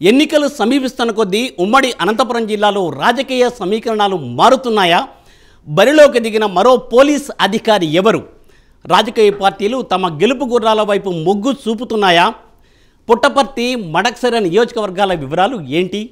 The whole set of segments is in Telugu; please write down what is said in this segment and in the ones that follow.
ఎన్నికలు సమీపిస్తున్న కొద్దీ ఉమ్మడి అనంతపురం జిల్లాలో రాజకీయ సమీకరణాలు మారుతున్నాయా? బరిలోకి దిగిన మరో పోలీస్ అధికారి ఎవరు? రాజకీయ పార్టీలు తమ గెలుపు గుర్రాల వైపు మొగ్గు చూపుతున్నాయా? పుట్టపర్తి, మడకసిర నియోజకవర్గాల వివరాలు ఏంటి?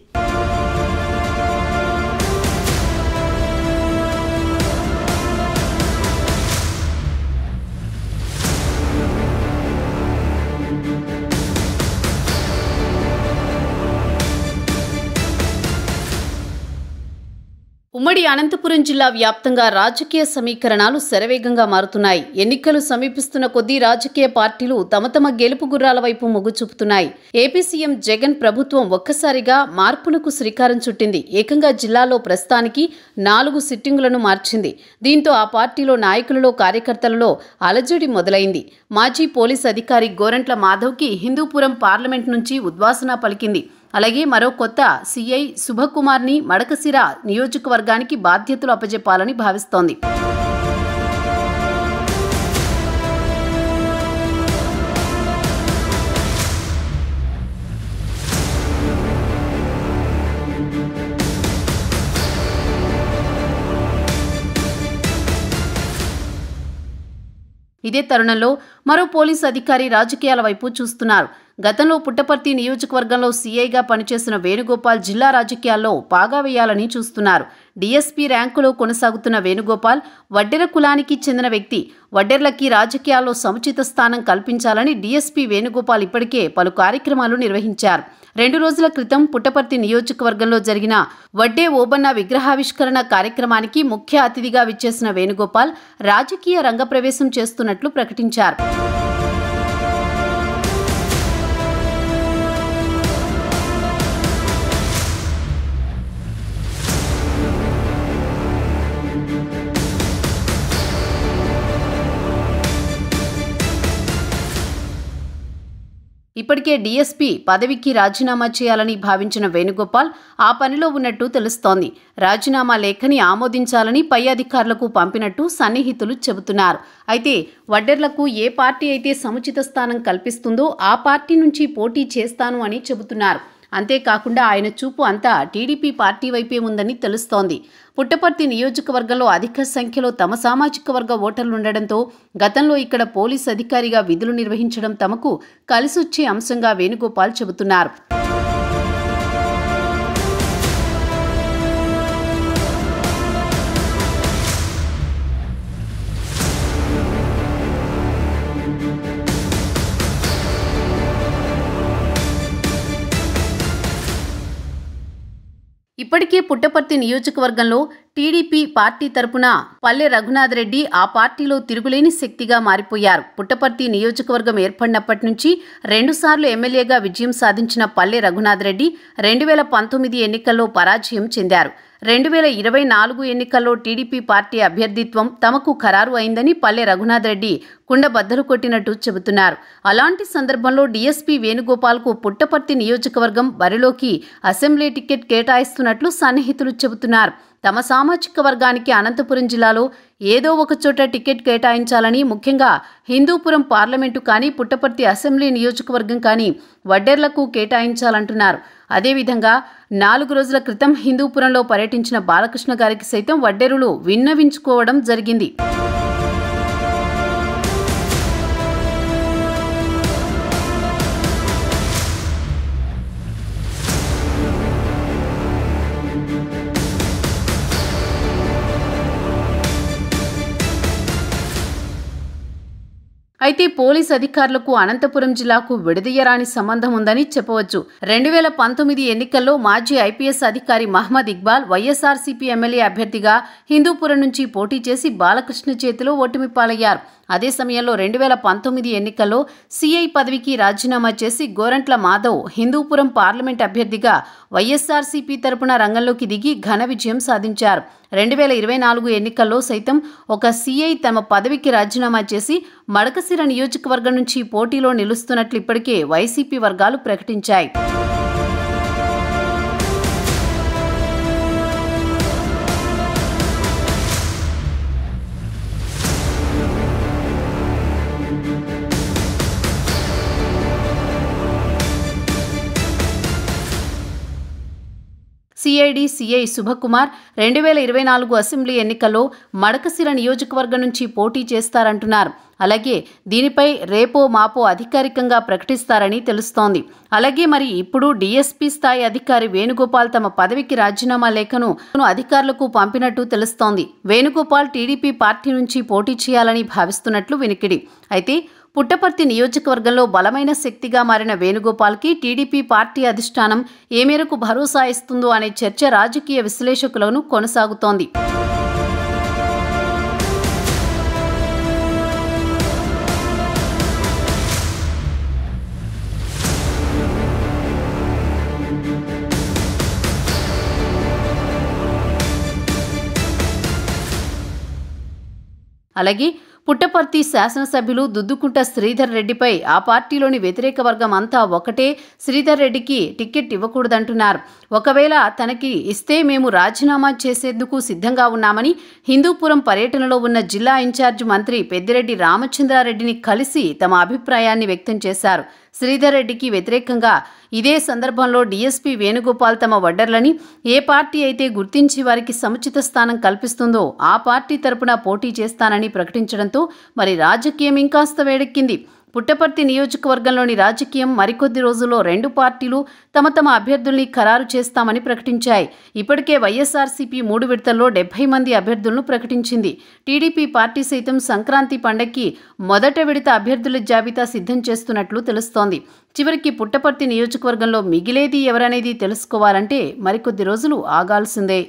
ఉమ్మడి అనంతపురం జిల్లా వ్యాప్తంగా రాజకీయ సమీకరణాలు శరవేగంగా మారుతున్నాయి. ఎన్నికలు సమీపిస్తున్న కొద్దీ రాజకీయ పార్టీలు తమ గెలుపు గుర్రాల వైపు మొగ్గు చూపుతున్నాయి. ఏపీ సీఎం జగన్ ప్రభుత్వం ఒక్కసారిగా మార్పునకు శ్రీకారం చుట్టింది. ఏకంగా జిల్లాలో ప్రస్తుతానికి 4 సిట్టింగులను మార్చింది. దీంతో ఆ పార్టీలో నాయకులలో, కార్యకర్తలలో అలజడి మొదలైంది. మాజీ పోలీస్ అధికారి గోరంట్ల మాధవ్కి హిందూపురం పార్లమెంట్ నుంచి ఉద్వాసన పలికింది. అలాగే మరో కొత్త సీఐ శుభకుమార్ని మడకసిర నియోజకవర్గానికి బాధ్యతలు అప్పజెప్పాలని భావిస్తోంది. ఇదే తరుణంలో మరో పోలీసు అధికారి రాజకీయాల వైపు చూస్తున్నారు. గతంలో పుట్టపర్తి నియోజకవర్గంలో సీఐగా పనిచేసిన వేణుగోపాల్ జిల్లా రాజకీయాల్లో పాగా వేయాలని చూస్తున్నారు. డీఎస్పీ ర్యాంకులో కొనసాగుతున్న వేణుగోపాల్ వడ్డెర కులానికి చెందిన వ్యక్తి. వడ్డెర్లకి రాజకీయాల్లో సముచిత స్థానం కల్పించాలని డీఎస్పీ వేణుగోపాల్ ఇప్పటికే పలు కార్యక్రమాలు నిర్వహించారు. 2 రోజుల క్రితం పుట్టపర్తి నియోజకవర్గంలో జరిగిన వడ్డే ఓబన్న విగ్రహావిష్కరణ కార్యక్రమానికి ముఖ్య అతిథిగా విచ్చేసిన వేణుగోపాల్ రాజకీయ రంగప్రవేశం చేస్తున్నట్లు ప్రకటించారు. ఇప్పటికే డీఎస్పీ పదవికి రాజీనామా చేయాలని భావించిన వేణుగోపాల్ ఆ పనిలో ఉన్నట్టు తెలుస్తోంది. రాజీనామా లేఖని ఆమోదించాలని పై అధికారులకు పంపినట్టు సన్నిహితులు చెబుతున్నారు. అయితే వడ్డెర్లకు ఏ పార్టీ అయితే సముచిత స్థానం కల్పిస్తుందో ఆ పార్టీ నుంచి పోటీ చేస్తాను అని చెబుతున్నారు. అంతేకాకుండా ఆయన చూపు అంతా టీడీపీ పార్టీ వైపే ఉందని తెలుస్తోంది. పుట్టపర్తి నియోజకవర్గంలో అధిక సంఖ్యలో తమ సామాజిక వర్గ ఓటర్లుండడంతో గతంలో ఇక్కడ పోలీస్ అధికారిగా విధులు నిర్వహించడం తమకు కలిసొచ్చే అంశంగా వేణుగోపాల్ చెబుతున్నారు. ఇప్పటికే పుట్టపర్తి నియోజకవర్గంలో టీడీపీ పార్టీ తరపున పల్లె రఘునాథ్ రెడ్డి ఆ పార్టీలో తిరుగులేని శక్తిగా మారిపోయారు. పుట్టపర్తి నియోజకవర్గం ఏర్పడినప్పటి నుంచి 2 సార్లు ఎమ్మెల్యేగా విజయం సాధించిన పల్లె రఘునాథ్ రెడ్డి 2019 ఎన్నికల్లో పరాజయం చెందారు. 2024 ఎన్నికల్లో టీడీపీ పార్టీ అభ్యర్థిత్వం తమకు ఖరారు అయిందని పల్లె రఘునాథ్ రెడ్డి కుండబద్దలు కొట్టినట్టు చెబుతున్నారు. అలాంటి సందర్భంలో డీఎస్పీ వేణుగోపాల్కు పుట్టపర్తి నియోజకవర్గం బరిలోకి అసెంబ్లీ టికెట్ కేటాయిస్తున్నట్లు సన్నిహితులు చెబుతున్నారు. తమ సామాజిక వర్గానికి అనంతపురం జిల్లాలో ఏదో ఒక చోట టికెట్ కేటాయించాలని, ముఖ్యంగా హిందూపురం పార్లమెంటు కానీ పుట్టపర్తి అసెంబ్లీ నియోజకవర్గం కానీ వడ్డెర్లకు కేటాయించాలంటున్నారు. అదేవిధంగా 4 రోజుల క్రితం హిందూపురంలో పర్యటించిన బాలకృష్ణ గారికి సైతం వడ్డెరులు విన్నవించుకోవడం జరిగింది. అయితే పోలీస్ అధికారులకు అనంతపురం జిల్లాకు విడదీయరాని సంబంధం ఉందని చెప్పవచ్చు. 2019 ఎన్నికల్లో మాజీ ఐపీఎస్ అధికారి మహ్మద్ ఇక్బాల్ వైఎస్ఆర్సీపీ ఎమ్మెల్యే అభ్యర్థిగా హిందూపురం నుంచి పోటీ చేసి బాలకృష్ణ చేతిలో ఓటమి పాలయ్యారు. అదే సమయంలో 2019 ఎన్నికల్లో సీఐ పదవికి రాజీనామా చేసి గోరంట్ల మాధవ్ హిందూపురం పార్లమెంట్ అభ్యర్థిగా వైఎస్ఆర్సీపీ తరపున రంగంలోకి దిగి ఘన విజయం సాధించారు. 2024 ఎన్నికల్లో సైతం ఒక సీఐ తమ పదవికి రాజీనామా చేసి మడకసిర నియోజకవర్గం నుంచి పోటీలో నిలుస్తున్నట్లు ఇప్పటికే వైసీపీ వర్గాలు ప్రకటించాయి. సిఐడి సిఐ శుభకుమార్ 2024 అసెంబ్లీ ఎన్నికల్లో మడకశిర నియోజకవర్గం నుంచి పోటీ చేస్తారంటున్నారు. అలాగే దీనిపై రేపో మాపో అధికారికంగా ప్రకటిస్తారని తెలుస్తోంది. అలాగే మరి ఇప్పుడు డీఎస్పీ స్థాయి అధికారి వేణుగోపాల్ తమ పదవికి రాజీనామా లేఖను అధికారులకు పంపినట్టు తెలుస్తోంది. వేణుగోపాల్ టీడీపీ పార్టీ నుంచి పోటీ చేయాలని భావిస్తున్నట్లు వినికిడి. అయితే పుట్టపర్తి నియోజకవర్గంలో బలమైన శక్తిగా మారిన వేణుగోపాల్కి టీడీపీ పార్టీ అధిష్టానం ఏ మేరకు భరోసా ఇస్తుందో అనే చర్చ రాజకీయ విశ్లేషకులను కొనసాగుతోంది. అలాగే పుట్టపర్తి శాసనసభ్యులు దుద్దుకుంట శ్రీధర్ రెడ్డిపై ఆ పార్టీలోని వ్యతిరేక వర్గం అంతా ఒకటే, శ్రీధర్ రెడ్డికి టికెట్ ఇవ్వకూడదంటున్నారు. ఒకవేళ తనకి ఇస్తే మేము రాజీనామా చేసేందుకు సిద్ధంగా ఉన్నామని హిందూపురం పర్యటనలో ఉన్న జిల్లా ఇన్ఛార్జ్ మంత్రి పెద్దిరెడ్డి రామచంద్రారెడ్డిని కలిసి తమ అభిప్రాయాన్ని వ్యక్తం చేశారు. శ్రీధర్ రెడ్డికి వ్యతిరేకంగా ఇదే సందర్భంలో డీఎస్పీ వేణుగోపాల్ తమ వడ్డర్లని ఏ పార్టీ అయితే గుర్తించి వారికి సముచిత స్థానం కల్పిస్తుందో ఆ పార్టీ తరపున పోటీ చేస్తానని ప్రకటించడంతో మరి రాజకీయం ఇంకాస్త వేడెక్కింది. పుట్టపర్తి నియోజకవర్గంలోని రాజకీయం మరికొద్ది రోజుల్లో రెండు పార్టీలు తమ తమ అభ్యర్థుల్ని ఖరారు చేస్తామని ప్రకటించాయి. ఇప్పటికే వైఎస్ఆర్సీపీ 3 విడతల్లో 70 మంది అభ్యర్థులను ప్రకటించింది. టీడీపీ పార్టీ సైతం సంక్రాంతి పండగకి మొదట విడత అభ్యర్థుల జాబితా సిద్ధం చేస్తున్నట్లు తెలుస్తోంది. చివరికి పుట్టపర్తి నియోజకవర్గంలో మిగిలేది ఎవరనేది తెలుసుకోవాలంటే మరికొద్ది రోజులు ఆగాల్సిందే.